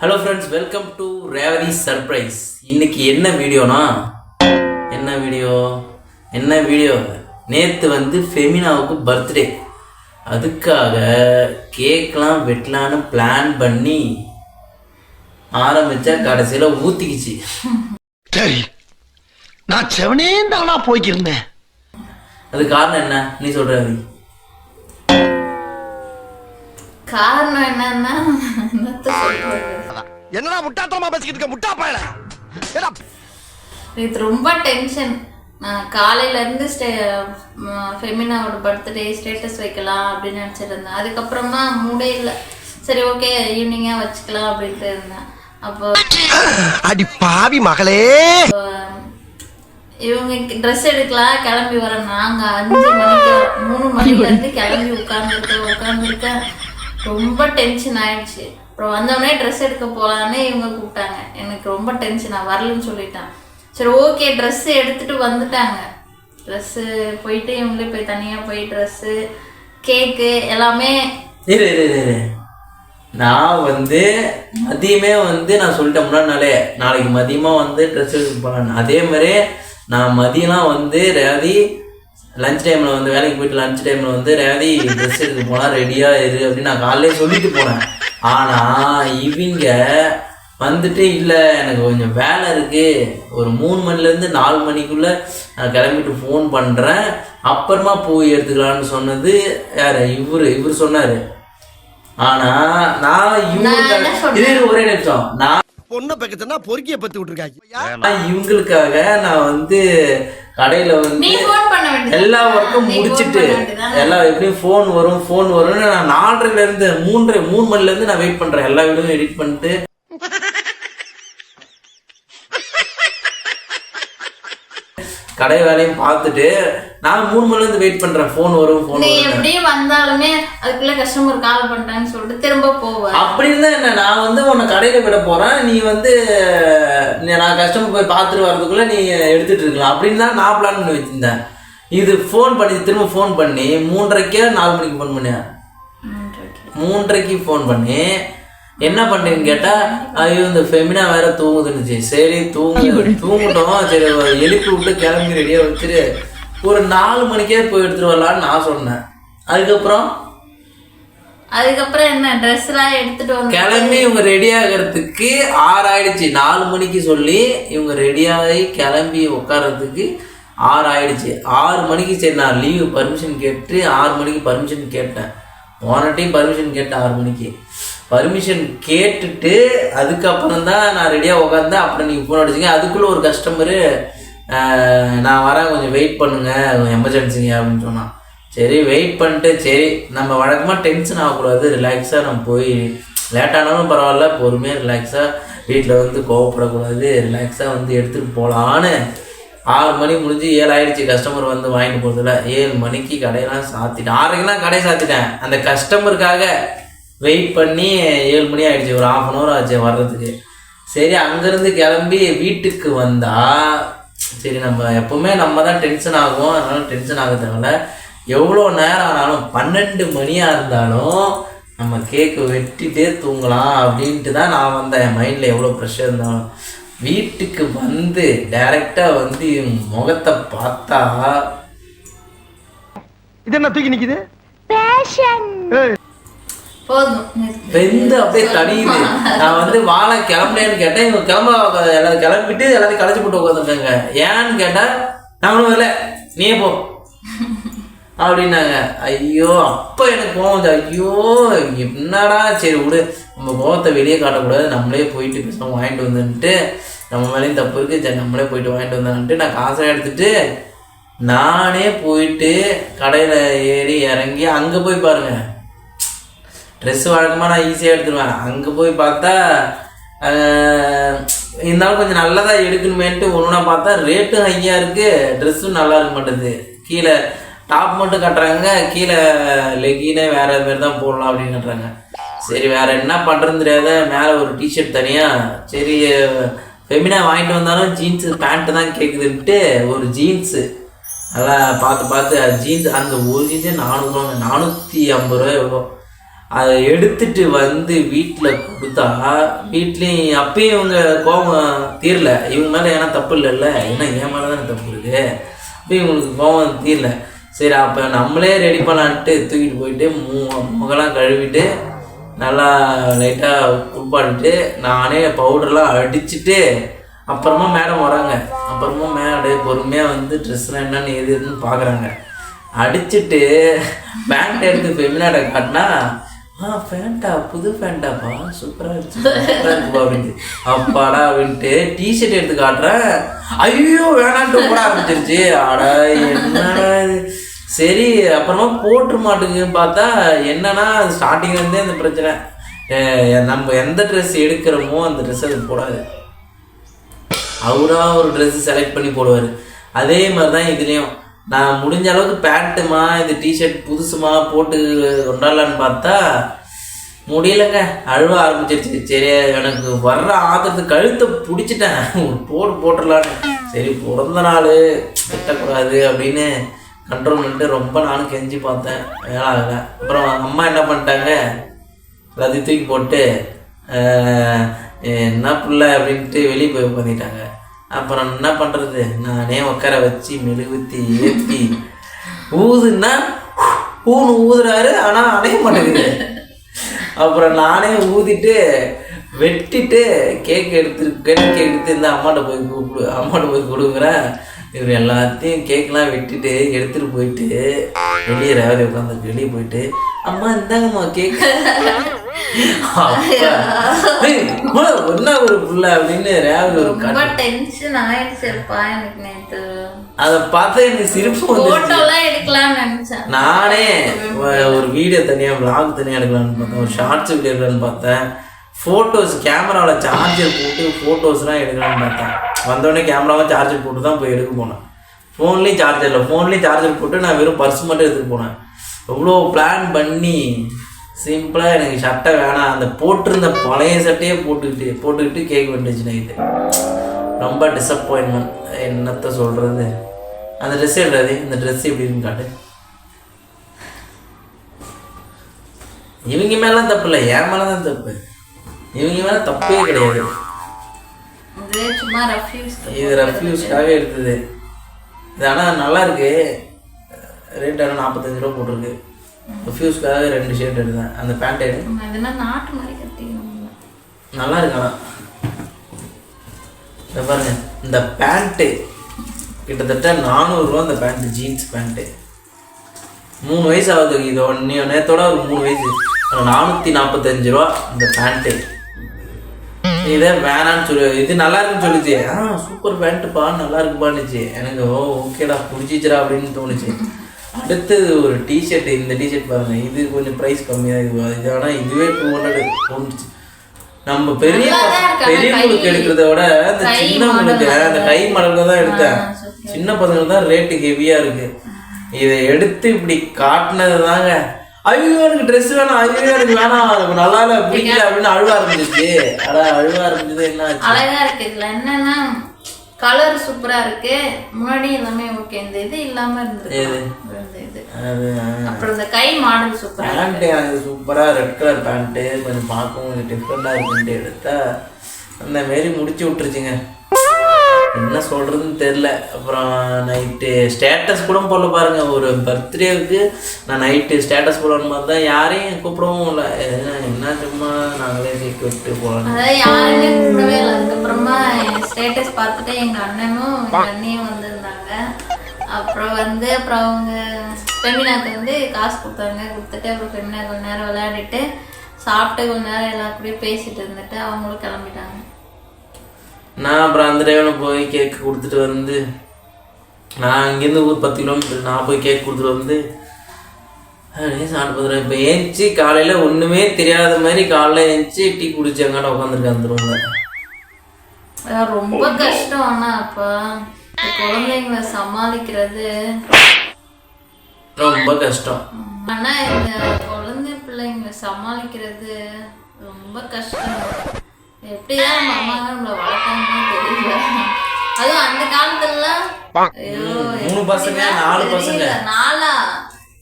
Hello friends, welcome to Revathi surprise. இன்னைக்கு என்ன வீடியோனா என்ன வீடியோ நேற்று வந்து ஃபெமினாவுக்கு பர்த்டே. அதுக்காக கேக்லாம் வெட்டலான்னு பிளான் பண்ணி ஆரம்பித்தா கடைசியில் ஊற்றிக்கிச்சு. சரி, நான் செவனே தானா போய்க்கிருந்தேன். அது காரணம் என்ன நீ சொல்ற? காரணம் என்னன்னா என்னடா முட்டாத்தனமா பேசிக்கிட்டு இருக்க முட்டா பயல. இது ரொம்ப டென்ஷன். நான் காலையில இருந்து ஃபெமினாவோட பர்த்டே ஸ்டேட்டஸ் வைக்கலாம் அப்படின்னு நினச்சிட்டு இருந்தேன். அதுக்கப்புறமா மூடே இல்லை. சரி, ஓகே, ஈவினிங்கா வச்சுக்கலாம் அப்படின்ட்டு இருந்தேன். அப்போ அடி பாவி மகளே, இவங்க ட்ரெஸ் எடுக்கலாம் கிளம்பி வர. நாங்க 3 மணில இருந்து கிளம்பி உட்காந்துருக்கேன். ரொம்ப டென்ஷன் ஆயிடுச்சு. அப்புறம் வந்தோடனே ட்ரெஸ் எடுக்க போகலான்னு இவங்க கூப்பிட்டாங்க. எனக்கு ரொம்ப டென்ஷன், நான் வரலன்னு சொல்லிட்டேன். சரி, ஓகே, ட்ரெஸ்ஸு எடுத்துகிட்டு வந்துட்டாங்க. ட்ரெஸ்ஸு போயிட்டு இவங்களே போய் தனியாக போய் ட்ரெஸ்ஸு கேக்கு எல்லாமே. நான் வந்து மதியமே வந்து நான் சொல்லிட்டேன் முன்னாடினாலே, நாளைக்கு மதியமாக வந்து ட்ரெஸ் எடுக்க போகலான்னு. அதே மாதிரி நான் மதியம்லாம் வந்து ரேவதி லஞ்ச் டைமில் வந்து வேலைக்கு போயிட்டு லஞ்ச் டைமில் வந்து ரேவதி ட்ரெஸ் எடுக்க போனால் ரெடியாக இரு அப்படின்னு நான் காலையிலே சொல்லிட்டு போனேன். ஆனால் இவங்க வந்துட்டு இல்லை, எனக்கு கொஞ்சம் வேலை இருக்குது, ஒரு 3 மணிலேருந்து 4 மணிக்குள்ளே நான் கிளம்பிட்டு ஃபோன் பண்ணுறேன், அப்புறமா போய் எடுத்துக்கலான்னு சொன்னது யார்? இவர் சொன்னார். ஆனால் நான் இவங்களுக்கு ஒரே நிமிஷம், நான் பொண்ணை பக்கத்துனா பொறுக்கிய பத்து விட்டுருக்காங்க. இவங்களுக்காக நான் வந்து கடையில் வந்து எல்லா ஒர்க்கும் முடிச்சுட்டு எல்லாம் எப்படியும் ஃபோன் வரும்னு நான் 4:30 3 மணிலேருந்து நான் வெயிட் பண்ணுறேன். எல்லா வீடியோவும் எடிட் பண்ணிட்டு கடை வேலையும் பார்த்துட்டு நான் 3 மணிலேருந்து வெயிட் பண்ணுறேன். ஃபோன் வரும் எப்படியும் வந்தாலுமே அதுக்குள்ள கஸ்டமர் கால் பண்ணிட்டாங்கன்னு சொல்லிட்டு திரும்ப போவேன். அப்படின்னு தான் என்ன, நான் வந்து உன்னை கடையில் விட போகிறேன், நீ வந்து நான் கஸ்டமர் போய் பார்த்துட்டு வர்றதுக்குள்ளே நீ எடுத்துகிட்டு இருக்கலாம் அப்படின்னு தான் நான் பிளான் பண்ணி வச்சுருந்தேன். இது ஃபோன் பண்ணி திரும்ப ஃபோன் பண்ணி 3:30 4 மணிக்கு ஃபோன் பண்ணேன். 3:30 ஃபோன் பண்ணி என்ன பண்ணுறேன்னு கேட்டால், ஐயோ இந்த ஃபெமினா வேற தூங்குதுன்னுச்சு. சரி தூங்கட்டும், சரி எழுப்பி விட்டு கிளம்பி ரெடியாக வச்சுட்டு ஒரு 4 மணிக்கே போய் எடுத்துட்டு வரலான்னு நான் சொன்னேன். அதுக்கப்புறம் என்ன ட்ரெஸ்லாம் எடுத்துட்டு வந்து கிளம்பி இவங்க ரெடி ஆகிறதுக்கு 6 ஆயிடுச்சு. 4 மணிக்கு சொல்லி இவங்க ரெடியாகி கிளம்பி உட்கார்றதுக்கு 6 ஆயிடுச்சு. 6 மணிக்கு சரி நான் லீவு பர்மிஷன் கேட்டு 6 மணிக்கு பர்மிஷன் கேட்டேன். போன டைம் பர்மிஷன் கேட்டேன் 6 மணிக்கு. பர்மிஷன் கேட்டுட்டு அதுக்கப்புறம் தான் நான் ரெடியாக உட்காந்தேன். அப்புறம் நீங்கள் ஃபோன் அடிச்சிங்க. அதுக்குள்ளே ஒரு கஸ்டமரு நான் வரேன், கொஞ்சம் வெயிட் பண்ணுங்க, எமர்ஜென்சிங்க அப்படின்னு சொன்னான். சரி வெயிட் பண்ணிட்டு, சரி நம்ம வழக்கமாக டென்ஷன் ஆகக்கூடாது, ரிலாக்ஸாக நம்ம போய் லேட்டானாலும் பரவாயில்ல, பொறுமையாக ரிலாக்ஸாக வீட்டில் வந்து கோவப்படக்கூடாது, ரிலாக்ஸாக வந்து எடுத்துகிட்டு போகலான்னு 6 மணி முடிஞ்சு 7 ஆயிடுச்சு. கஸ்டமர் வந்து வாங்கிட்டு போகிறதில்ல. 7 மணிக்கு கடையெல்லாம் சாத்திட்டேன். 6:30 கடை சாத்திட்டேன். அந்த கஸ்டமருக்காக வெயிட் பண்ணி 7 மணி ஆகிடுச்சு. ஒரு 1/2 hour ஆச்சு வர்றதுக்கு. சரி, அங்கேருந்து கிளம்பி வீட்டுக்கு வந்தால் சரி நம்ம எப்போவுமே நம்ம தான் டென்ஷன் ஆகும், அதனால டென்ஷன் ஆக தேவையில்ல. எவ்வளோ நேரம் ஆனாலும் 12 மணியாக இருந்தாலும் நம்ம கேக்கு வெட்டிகிட்டே தூங்கலாம் அப்படின்ட்டு தான் நான் வந்தேன். என் மைண்டில் எவ்வளோ ப்ரெஷர் இருந்தாலும் வீட்டுக்கு வந்து டைரெக்டாக வந்து முகத்தை பார்த்தா இது என்ன தூக்கி நிக்குது? வெந்து அப்படியே தனியுது. நான் வந்து வாழை கிளம்புறேன்னு கேட்டேன். இவங்க எல்லாரும் கிளம்பிட்டு எல்லாத்தையும் களைச்சி போட்டு உட்காந்துட்டாங்க. ஏன்னு கேட்டா நாங்களும் வரல, நீயே போ அப்படின்னாங்க. ஐயோ, அப்போ எனக்கு கோவம். ஐயோ என்னடா, சரி விடு, நம்ம கோவத்தை வெளியே காட்டக்கூடாது, நம்மளே போயிட்டு பேசாமல் வாங்கிட்டு வந்துன்ட்டு, நம்ம மேலேயும் தப்பு இருக்குது, சரி நம்மளே போயிட்டு வாங்கிட்டு வந்தான்ட்டு நான் காசை எடுத்துட்டு நானே போயிட்டு கடையில் ஏறி இறங்கி அங்கே போய் பாருங்க, ட்ரெஸ்ஸு வழக்கமாக நான் ஈஸியாக எடுத்துருவேன். அங்கே போய் பார்த்தா இருந்தாலும் கொஞ்சம் நல்லதாக எடுக்கணுமேன்ட்டு ஒன்றுனா பார்த்தா ரேட்டும் ஹையாக இருக்குது, ட்ரெஸ்ஸும் நல்லா இருக்க மாட்டேது. கீழே டாப் மட்டும் கட்டுறாங்க, கீழே லெகினே வேறு மாரி தான் போடலாம் அப்படின்னு கட்டுறாங்க. சரி வேறு என்ன பண்ணுறதுன்னு தெரியாத, மேலே ஒரு டிஷர்ட் தனியாக, சரி ஃபெமினா வாங்கிட்டு வந்தாலும் ஜீன்ஸு பேண்ட்டு தான் கேட்குதுன்ட்டு ஒரு ஜீன்ஸு நல்லா பார்த்து ஜீன்ஸ், அந்த ஒரு ஜீன்ஸே 450 ரூபா எவ்வளோ. அதை எடுத்துட்டு வந்து வீட்டில் கொடுத்தா வீட்லேயும் அப்பயும் இவங்க கோபம் தீரல. இவங்க மேலே ஏன்னா தப்பு இல்லைல்ல, ஏன்னா என் மேலே தானே தப்பு இருக்குது. அப்பயும் இவங்களுக்கு கோபம் தீரல. சரி அப்போ நம்மளே ரெடி பண்ணலான்ட்டு தூக்கிட்டு போயிட்டு முகலாம் கழுவிட்டு நல்லா லைட்டாக குளிப்பாட்டிட்டு நானே பவுடர்லாம் அடிச்சுட்டு அப்புறமா மேடம் வராங்க. அப்புறமா மேடம் பொறுமையாக வந்து ட்ரெஸ்லாம் என்னென்னு எதுன்னு பார்க்குறாங்க. அடிச்சுட்டு பேண்ட் எடுத்து ஃபெமினாட காட்டினா ஃபேண்டா புது ஃபேண்டாப்பா சூப்பராக இருந்துச்சு சூப்பராக இருக்குப்பா அப்படின்ட்டு அப்பாடா அப்படின்ட்டு டிஷர்ட் எடுத்து காட்டுறேன். ஐயோ வேணான்ட்டு போட ஆரம்பிச்சிருச்சு. ஆடா என்னடா இது. சரி அப்புறமா போட்டு மாட்டுக்குன்னு பார்த்தா என்னன்னா ஸ்டார்டிங்லேருந்தே அந்த பிரச்சனை. நம்ம எந்த ட்ரெஸ் எடுக்கிறோமோ அந்த ட்ரெஸ் அது போடாது. அவராக ஒரு ட்ரெஸ்ஸு செலக்ட் பண்ணி போடுவார். அதே மாதிரி தான் இதுலேயும் நான் முடிஞ்ச அளவுக்கு பேண்ட்டுமா இது டிஷர்ட் புதுசுமா போட்டு கொண்டாடலான்னு பார்த்தா முடியலைங்க, அழுவ ஆரம்பிச்சிருச்சு. சரி எனக்கு வர்ற ஆதரத்துக்கு கழுத்தை பிடிச்சிட்டேன், ஒரு போட்டுடலான்னு. சரி பிறந்த நாள் வெட்டக்கூடாது அப்படின்னு கண்ட்ரோல் பண்ணிட்டு ரொம்ப நானும் கெஞ்சி பார்த்தேன், வேலை ஆகலை. அப்புறம் அம்மா என்ன பண்ணிட்டாங்க, எல்லாத்தையும் தூக்கி போட்டு என்ன பிள்ளை அப்படின்ட்டு வெளியே போய் உட்காந்துட்டாங்க. அப்புறம் என்ன பண்ணுறது, நானே உட்கார வச்சு மெழுகுத்தி ஏற்றி ஊதுன்னா ஊதுறாரு, ஆனால் அடைய மாட்டேங்குது. அப்புறம் நானே ஊதிட்டு வெட்டிட்டு கேக் எடுத்து இந்த அம்மாட்ட போய் கொடுக்குறேன். இவர் எல்லாத்தையும் கேக்லாம் வெட்டிட்டு எடுத்துகிட்டு போயிட்டு வெளியே ரேவதி உட்காந்து வெளியே போயிட்டு அம்மா இந்தாங்கம்மா கேக் என்ன ஒரு புள்ள அப்படின்னு ரேவதி ஒரு அதை பார்த்தா எனக்கு சிரிப்பு வந்து நானே ஒரு வீடியோ தனியாக விளாக் தனியாக எடுக்கலான்னு பார்த்தேன், ஒரு ஷார்ட்ஸ் வீடியோ எடுக்கலான்னு பார்த்தேன். ஃபோட்டோஸ் கேமராவில் சார்ஜர் போட்டு ஃபோட்டோஸ்லாம் எடுக்கலான்னு பார்த்தேன். வந்தோடனே கேமராவை சார்ஜர் போட்டு தான் போய் எடுக்க போனேன். ஃபோன்லேயும் சார்ஜர் இல்லை, ஃபோன்லேயும் சார்ஜர் போட்டு நான் வெறும் பர்ஸ் மட்டும் எடுத்துகிட்டு போனேன். எவ்வளோ பிளான் பண்ணி சிம்பிளாக எனக்கு சட்டை வேணாம், அந்த போட்டிருந்த பழைய சட்டையே போட்டுக்கிட்டு கேக் வந்துச்சு நைட்டு. ரொம்ப டிசப்பாயின்மெண்ட், என்னத்தை சொல்கிறது. அந்த ட்ரெஸ் எடுறாது, இந்த ட்ரெஸ் எப்படின்னு காட்டு. இவங்க மேலாம் தப்பு இல்லை, என் மேலே தான் தப்பு. இவங்க மேலே தப்பே கிடையாது. இது ரெஃப்யூஸ்க்காக எடுத்தது. இது ஆனால் நல்லா இருக்கு, ரேட் ஆனால் 45 ரூபா போட்டிருக்கு. ரெஃப்யூஸ்க்காக 2 ஷர்ட் எடுத்தேன். அந்த பேண்ட் எடு, நல்லா இருக்கு. ஆனால் இந்த பாருங்க, இந்த பேண்ட்டு கிட்டத்தட்ட 400 ரூபா. இந்த பேண்ட்டு ஜீன்ஸ் பேண்ட்டு 3 வயசு ஆகுது. இது நேரத்தோட ஒரு 3 வயசு. 445 ரூபா இந்த பேண்ட்டு. இதை வேணான்னு சொல்லி இது நல்லா இருக்குன்னு சொல்லிச்சு. சூப்பர் பேண்ட்டுப்பா நல்லா இருக்குப்பான்னுச்சு. எனக்கு ஓகேடா பிடிச்சிச்சிரா அப்படின்னு தோணுச்சு. அடுத்தது ஒரு டிஷர்ட், இந்த டிஷர்ட் பாருங்க, இது கொஞ்சம் ப்ரைஸ் கம்மியாக இது ஆனால் இதுவே 200 தோணுச்சு. நம்ம பெரியவங்களுக்கு எடுக்கிறத விட அந்த சின்னவங்களுக்கு அந்த கை மடலுக்கு தான் எடுத்தேன். சின்ன பசங்களுக்கு தான் ரேட்டு ஹெவியாக இருக்கு. இதை எடுத்து இப்படி காட்டினது தாங்க, ஐயோ எனக்கு ட்ரெஸ் வேணாம், ஐயோ எனக்கு வேணாம், நல்லா இல்லை பிடிக்கல அப்படின்னு அழுவ ஆரம்பிச்சிச்சு. அழுவ ஆரம்பிச்சது என்ன அழகா இருக்கு. இதுல என்னன்னா கலர் சூப்பரா இருக்கு, முன்னாடி எல்லாமே ஓகே. இந்த இது இல்லாம இருந்தது. அப்புறம் இந்த கை மாடல் சூப்பரா பேண்ட், எனக்கு சூப்பரா ரெட் கலர் பேண்ட்டு கொஞ்சம் பார்க்கவும் டிஃப்ரெண்டா இருக்குன்ட்டு எடுத்தா அந்த மாரி முடிச்சு விட்டுருச்சுங்க. என்ன சொல்கிறதுன்னு தெரில. அப்புறம் நைட்டு ஸ்டேட்டஸ் கூட போடல பாருங்கள். ஒரு பர்த்டேவுக்கு நான் நைட்டு ஸ்டேட்டஸ் போடணும்னு பார்த்தா யாரையும் கூப்பிடவும் இல்லை. என்ன சும்மா நாங்களே கேக் வெட்டு போகலாம், அதாவது யாருமே கூப்பிடவே இல்லை. அதுக்கப்புறமா ஸ்டேட்டஸ் பார்த்துட்டு எங்கள் அண்ணனும் எங்கள் அண்ணியும் வந்திருந்தாங்க. அப்புறம் அவங்க ஃபெமினாக்கு காசு கொடுத்துட்டு அப்புறம் ஃபெமினா கொஞ்ச நேரம் விளையாடிட்டு சாப்பிட்டு கொஞ்ச நேரம் எல்லா கூடயும் பேசிட்டு இருந்துட்டு அவங்களும் கிளம்பிட்டாங்க. நான் அப்புறம் அந்த டைமில் போய் கேக்கு கொடுத்துட்டு வந்து, நான் இங்கேருந்து ஊர் 10 கிலோமீட்டர், நான் போய் கேக் கொடுத்துட்டு வந்து அப்படியே சாப்பிட்டு இப்போ ஏஞ்சி காலையில் ஒன்றுமே தெரியாத மாதிரி காலையில் ஏஞ்சி டீ குடிச்சாங்கன்னு உட்காந்துருக்கேன் அந்த ரூமில். ரொம்ப கஷ்டம். ஆனால் அப்போ குழந்தைங்களை சமாளிக்கிறது ரொம்ப கஷ்டம். ஆனால் இந்த குழந்தை பிள்ளைங்களை சமாளிக்கிறது ரொம்ப கஷ்டம். எப்படிதான் நம்ம அம்மா நம்மளை வளர்த்தாங்கன்னு தெரியல. அதுவும் அந்த காலத்துலலாம் 3 பசங்க 4 பசங்க 4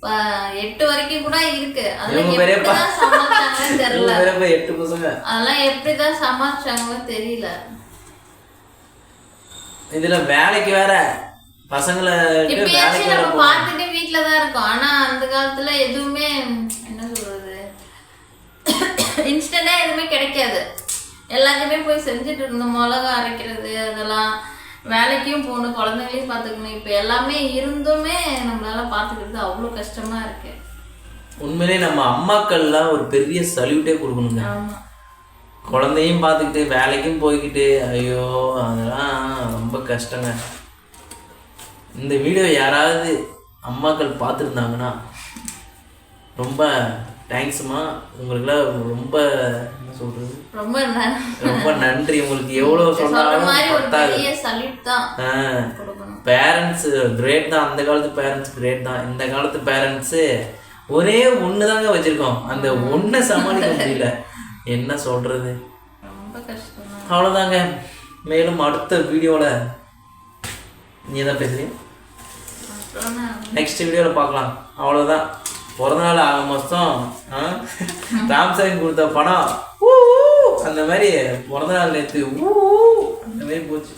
8 வரைக்கும் கூட இருக்கு. இவங்க அதெல்லாம் எப்படிதான் சமாளிச்சாங்கன்னு தெரியல. 8 பசங்க. அதெல்லாம் எப்படிதான் சமாளிச்சாங்களோ தெரியல. இதுல வேலைக்கு வேற பசங்களை இப்பயாச்சும் நம்ம பார்த்துட்டு வீட்டுலதான் இருக்கோம். ஆனா அந்த காலத்துல எதுவுமே என்ன சொல்றது, இன்ஸ்டன்டா எதுவுமே கிடைக்காது. எல்லாத்தையுமே போய் செஞ்சுட்டு இருந்தோம். மிளகா அரைக்கிறது, அதெல்லாம் வேலைக்கும் போகணும், குழந்தைங்களையும் பார்த்துக்கணும். இப்போ எல்லாமே இருந்துமே நம்மளால பார்த்துக்கிறது அவ்வளோ கஷ்டமா இருக்கு. உண்மையிலே நம்ம அம்மாக்கள்லாம் ஒரு பெரிய சல்யூட்டே கொடுக்கணுங்க. குழந்தையும் பார்த்துக்கிட்டு வேலைக்கும் போய்கிட்டு, ஐயோ அதெல்லாம் ரொம்ப கஷ்டங்க. இந்த வீடியோ யாராவது அம்மாக்கள் பார்த்துருந்தாங்கன்னா ரொம்ப தேங்க்ஸ்மா. உங்களுக்குலாம் ரொம்ப என்ன சொல்றது, ரொம்ப நன்றி. உங்களுக்கு எவ்வளோ சொன்னாலும் பேரண்ட்ஸ் கிரேட் தான். அந்த காலத்து பேரண்ட்ஸ் கிரேட் தான். இந்த காலத்து பேரண்ட்ஸு ஒரே ஒன்று தாங்க வச்சுருக்கோம். அந்த ஒன்றை சமாளிக்க முடியல. என்ன சொல்கிறது, அவ்வளோதாங்க. மேலும் அடுத்த வீடியோவில் நீ தான் பேசுறீங்க, நெக்ஸ்ட் வீடியோவில் பார்க்கலாம். அவ்வளோதான். பிறந்தநாள் ஆக மாதம் ராம்சாமி கொடுத்த பணம் அந்த மாதிரி பிறந்தநாள் நேற்று அந்த மாதிரி போச்சு.